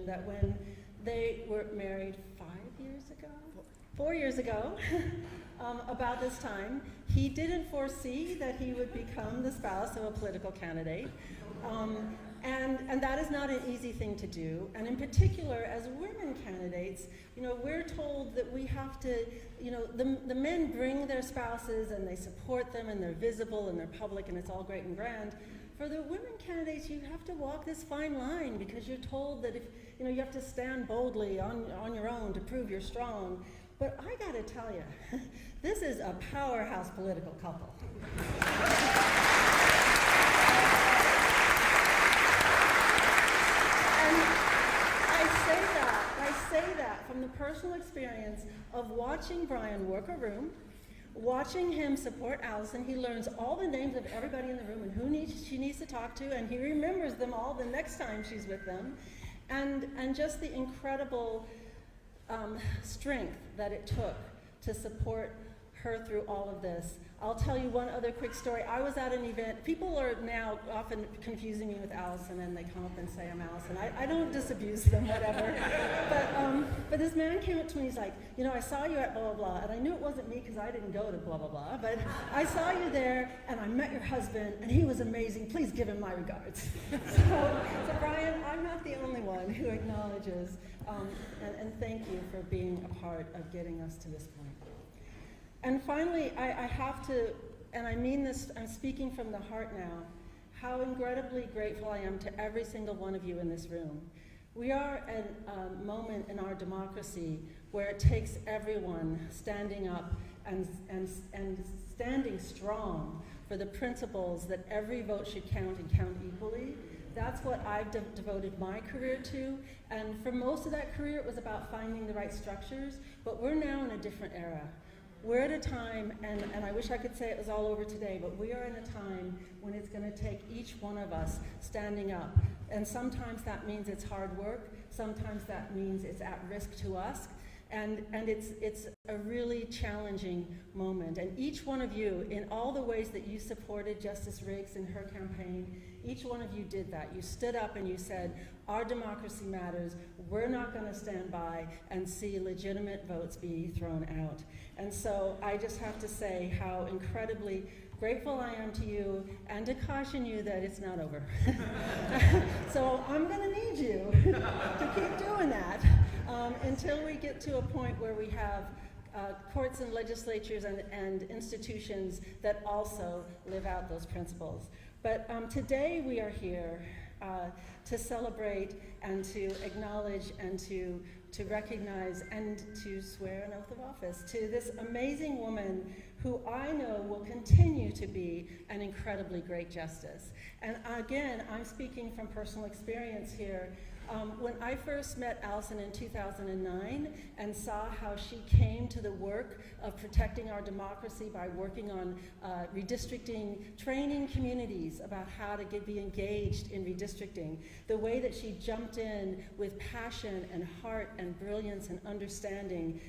that when they were married 4 years ago, about this time, he didn't foresee that he would become the spouse of a political candidate. And that is not an easy thing to do. And in particular, as women candidates, we're told that we have to, the men bring their spouses and they support them and they're visible and they're public and it's all great and grand. For the women candidates, you have to walk this fine line because you're told that if, you have to stand boldly on your own to prove you're strong. But I gotta tell you, this is a powerhouse political couple. I say that from the personal experience of watching Brian work a room, watching him support Allison. He learns all the names of everybody in the room and who she needs to talk to, and he remembers them all the next time she's with them. And just the incredible strength that it took to support her through all of this. I'll tell you one other quick story. I was at an event. People are now often confusing me with Allison, and they come up and say I'm Allison. I don't disabuse them, whatever. But this man came up to me, he's like, I saw you at blah, blah, blah, and I knew it wasn't me because I didn't go to blah, blah, blah, but I saw you there, and I met your husband, and he was amazing. Please give him my regards. So Brian, I'm not the only one who acknowledges, and thank you for being a part of getting us to this point. And finally, I have to, and I mean this, I'm speaking from the heart now, how incredibly grateful I am to every single one of you in this room. We are at a moment in our democracy where it takes everyone standing up and standing strong for the principles that every vote should count and count equally. That's what I've devoted my career to, and for most of that career it was about finding the right structures, but we're now in a different era. We're at a time, and I wish I could say it was all over today, but we are in a time when it's going to take each one of us standing up. And sometimes that means it's hard work, sometimes that means it's at risk to us, and it's a really challenging moment. And each one of you, in all the ways that you supported Justice Riggs in her campaign, each one of you did that. You stood up and you said, our democracy matters, we're not going to stand by and see legitimate votes be thrown out. And so I just have to say how incredibly grateful I am to you and to caution you that it's not over. So I'm going to need you to keep doing that until we get to a point where we have courts and legislatures and institutions that also live out those principles. But today we are here to celebrate and to acknowledge and to recognize and to swear an oath of office to this amazing woman who I know will continue to be an incredibly great justice. And again, I'm speaking from personal experience here. When I first met Allison in 2009 and saw how she came to the work of protecting our democracy by working on redistricting, training communities about how to be engaged in redistricting, the way that she jumped in with passion and heart and brilliance and understanding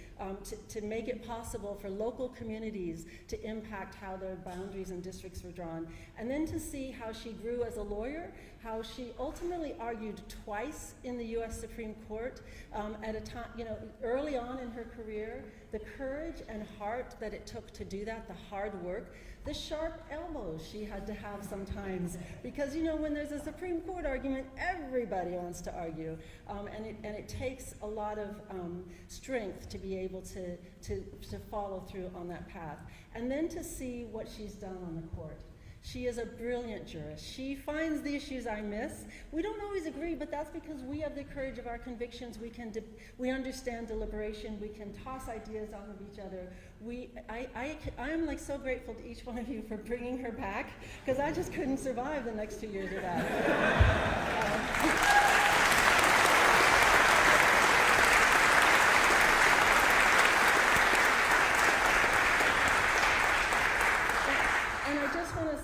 to make it possible for local communities to impact how their boundaries and districts were drawn. And then to see how she grew as a lawyer, how she ultimately argued twice in the US Supreme Court at a time, early on in her career, the courage and heart that it took to do that, the hard work, the sharp elbows she had to have sometimes, because when there's a Supreme Court argument, everybody wants to argue, and it takes a lot of strength to be able to follow through on that path. And then to see what she's done on the court. She is a brilliant jurist. She finds the issues I miss. We don't always agree, but that's because we have the courage of our convictions. We understand deliberation. We can toss ideas off of each other. I'm so grateful to each one of you for bringing her back, because I just couldn't survive the next 2 years of that.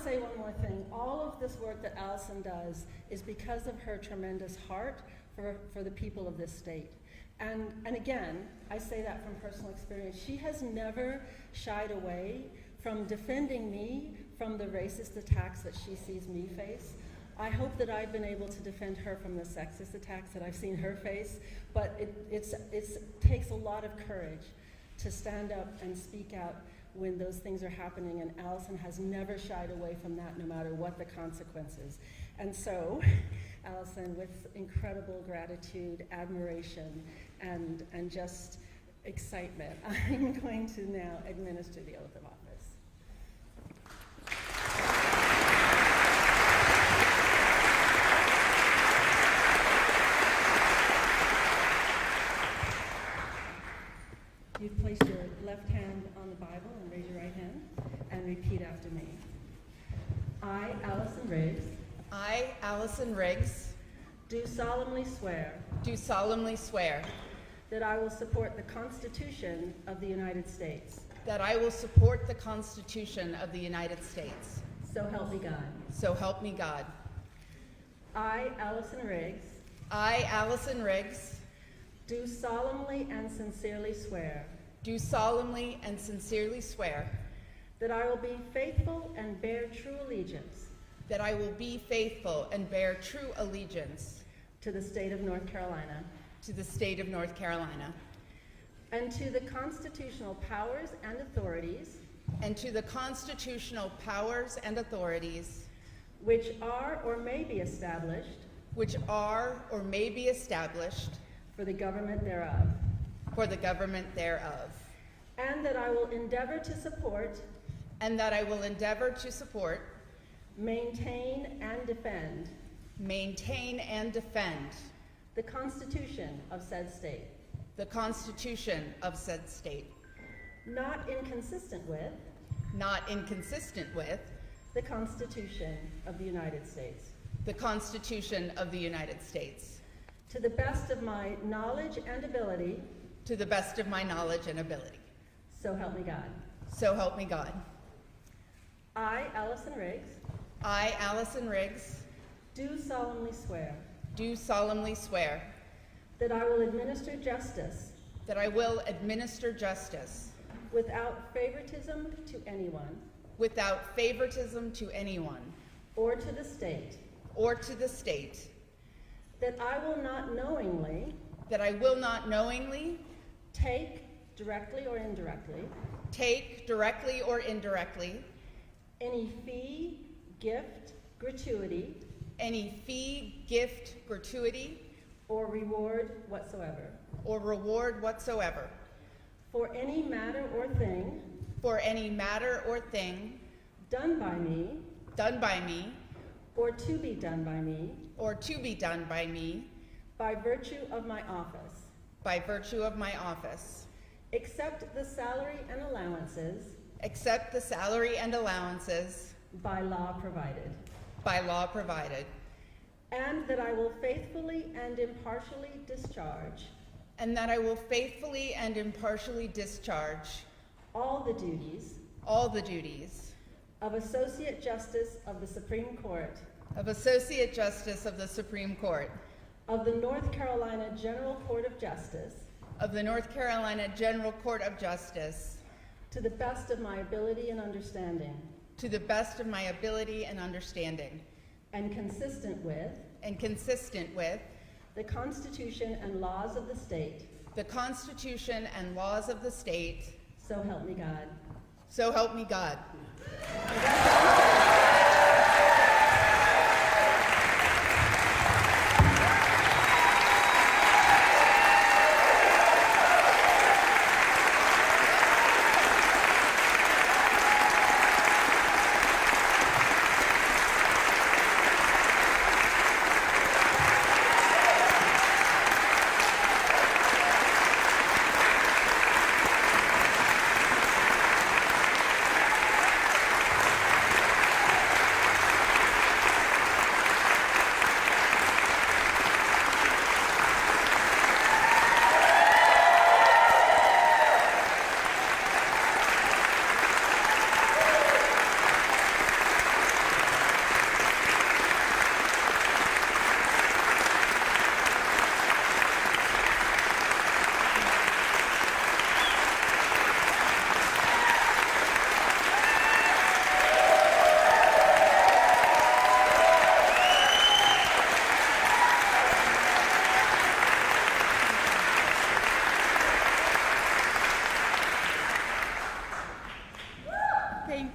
Say one more thing. All of this work that Allison does is because of her tremendous heart for the people of this state. And again, I say that from personal experience. She has never shied away from defending me from the racist attacks that she sees me face. I hope that I've been able to defend her from the sexist attacks that I've seen her face, but it takes a lot of courage to stand up and speak out when those things are happening, and Allison has never shied away from that, no matter what the consequences. And so, Allison, with incredible gratitude, admiration, and just excitement, I'm going to now administer the oath of office. You place your left hand on the Bible and raise your right hand and repeat after me. I, Allison Riggs, I, Allison Riggs, do solemnly swear that I will support the Constitution of the United States. that I will support the Constitution of the United States. So help me God. So help me God. I, Allison Riggs, I, Allison Riggs, do solemnly and sincerely swear do solemnly and sincerely swear that I will be faithful and bear true allegiance that I will be faithful and bear true allegiance to the state of North Carolina to the state of North Carolina and to the constitutional powers and authorities and to the constitutional powers and authorities which are or may be established for the government thereof, and that I will endeavor to support, maintain, and defend the Constitution of said state, the Constitution of said state, not inconsistent with the Constitution of the United States, the Constitution of the United States, to the best of my knowledge and ability, to the best of my knowledge and ability. so help me God. So help me God. I, Allison Riggs, I, Allison Riggs, do solemnly swear do solemnly swear that I will administer justice without favoritism to anyone or to the state, that I will not knowingly take, directly or indirectly, any fee, gift, gratuity, or reward whatsoever, for any matter or thing done by me or to be done by me by virtue of my office, except the salary and allowances by law provided, and that I will faithfully and impartially discharge all the duties of Associate Justice of the Supreme Court of the North Carolina General Court of Justice to the best of my ability and understanding, and consistent with the Constitution and laws of the state, so help me God. So help me God.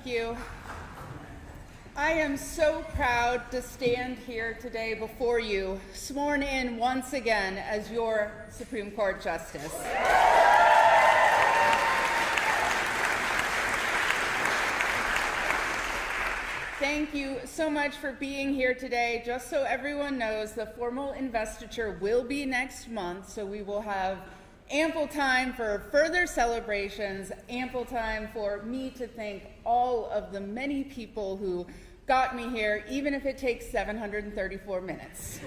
Thank you. I am so proud to stand here today before you, sworn in once again as your Supreme Court Justice. Thank you so much for being here today. Just so everyone knows, the formal investiture will be next month, so we will have ample time for further celebrations, ample time for me to thank all of the many people who got me here, even if it takes 734 minutes.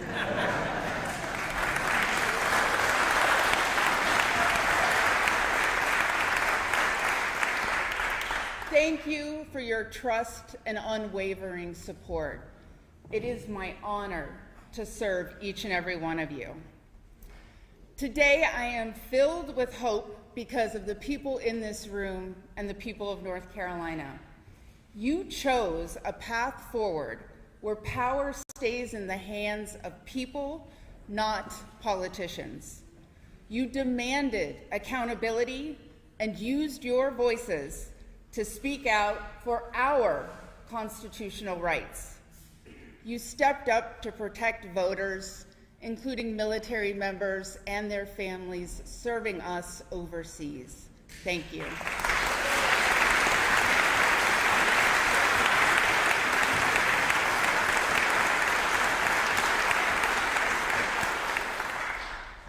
Thank you for your trust and unwavering support. It is my honor to serve each and every one of you. Today, I am filled with hope because of the people in this room and the people of North Carolina. You chose a path forward where power stays in the hands of people, not politicians. You demanded accountability and used your voices to speak out for our constitutional rights. You stepped up to protect voters, including military members and their families serving us overseas. Thank you.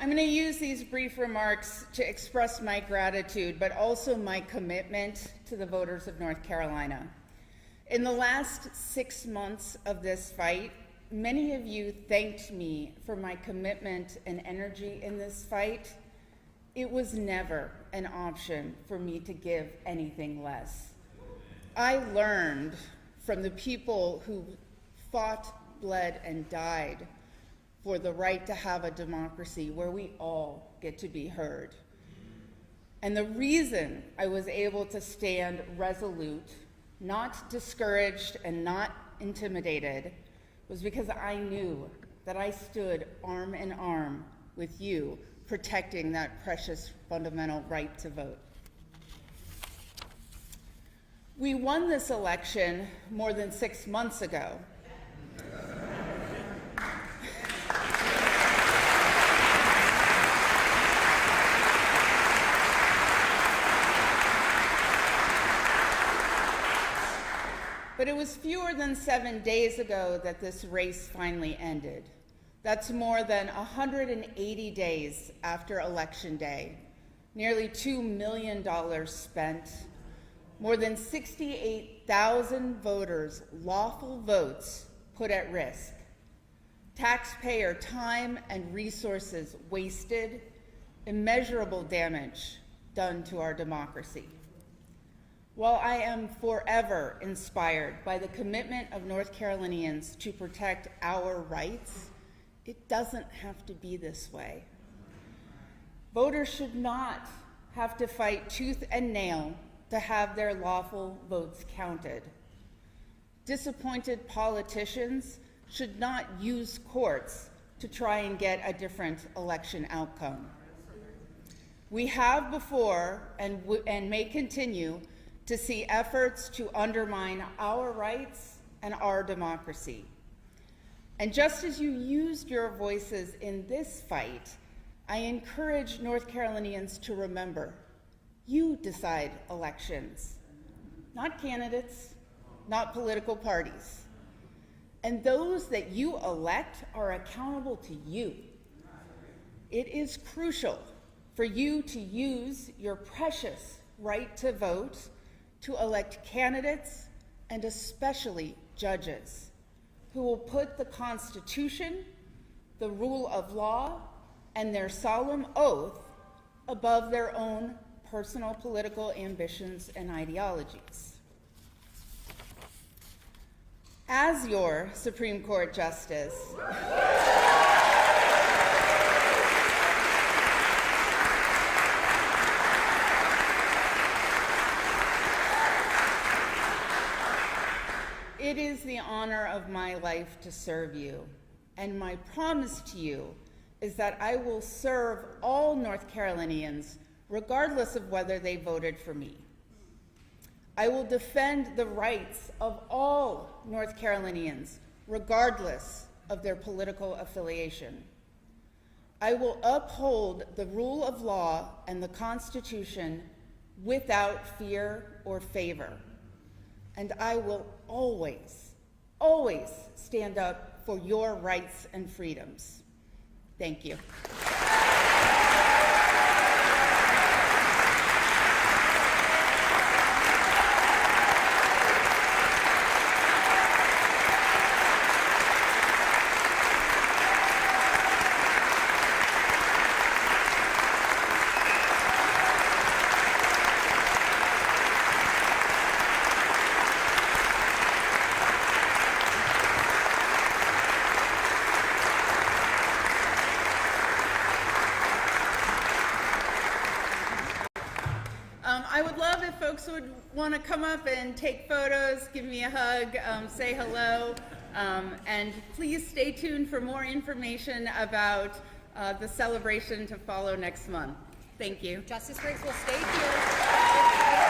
I'm going to use these brief remarks to express my gratitude, but also my commitment to the voters of North Carolina. In the last 6 months of this fight, many of you thanked me for my commitment and energy in this fight. It was never an option for me to give anything less. I learned from the people who fought, bled, and died for the right to have a democracy where we all get to be heard. And the reason I was able to stand resolute, not discouraged and not intimidated, was because I knew that I stood arm in arm with you, protecting that precious fundamental right to vote. We won this election more than 6 months ago. But it was fewer than 7 days ago that this race finally ended. That's more than 180 days after Election Day, nearly $2 million spent, more than 68,000 voters' lawful votes put at risk, taxpayer time and resources wasted, immeasurable damage done to our democracy. While I am forever inspired by the commitment of North Carolinians to protect our rights, it doesn't have to be this way. Voters should not have to fight tooth and nail to have their lawful votes counted. Disappointed politicians should not use courts to try and get a different election outcome. We have before and may continue to see efforts to undermine our rights and our democracy. And just as you used your voices in this fight, I encourage North Carolinians to remember, you decide elections, not candidates, not political parties. And those that you elect are accountable to you. It is crucial for you to use your precious right to vote to elect candidates and especially judges who will put the Constitution, the rule of law, and their solemn oath above their own personal political ambitions and ideologies. As your Supreme Court Justice, it is the honor of my life to serve you, and my promise to you is that I will serve all North Carolinians regardless of whether they voted for me. I will defend the rights of all North Carolinians, regardless of their political affiliation. I will uphold the rule of law and the Constitution without fear or favor. And I will always, always stand up for your rights and freedoms. Thank you. I would love if folks would want to come up and take photos, give me a hug, say hello, and please stay tuned for more information about the celebration to follow next month. Thank you. Justice Briggs will stay here.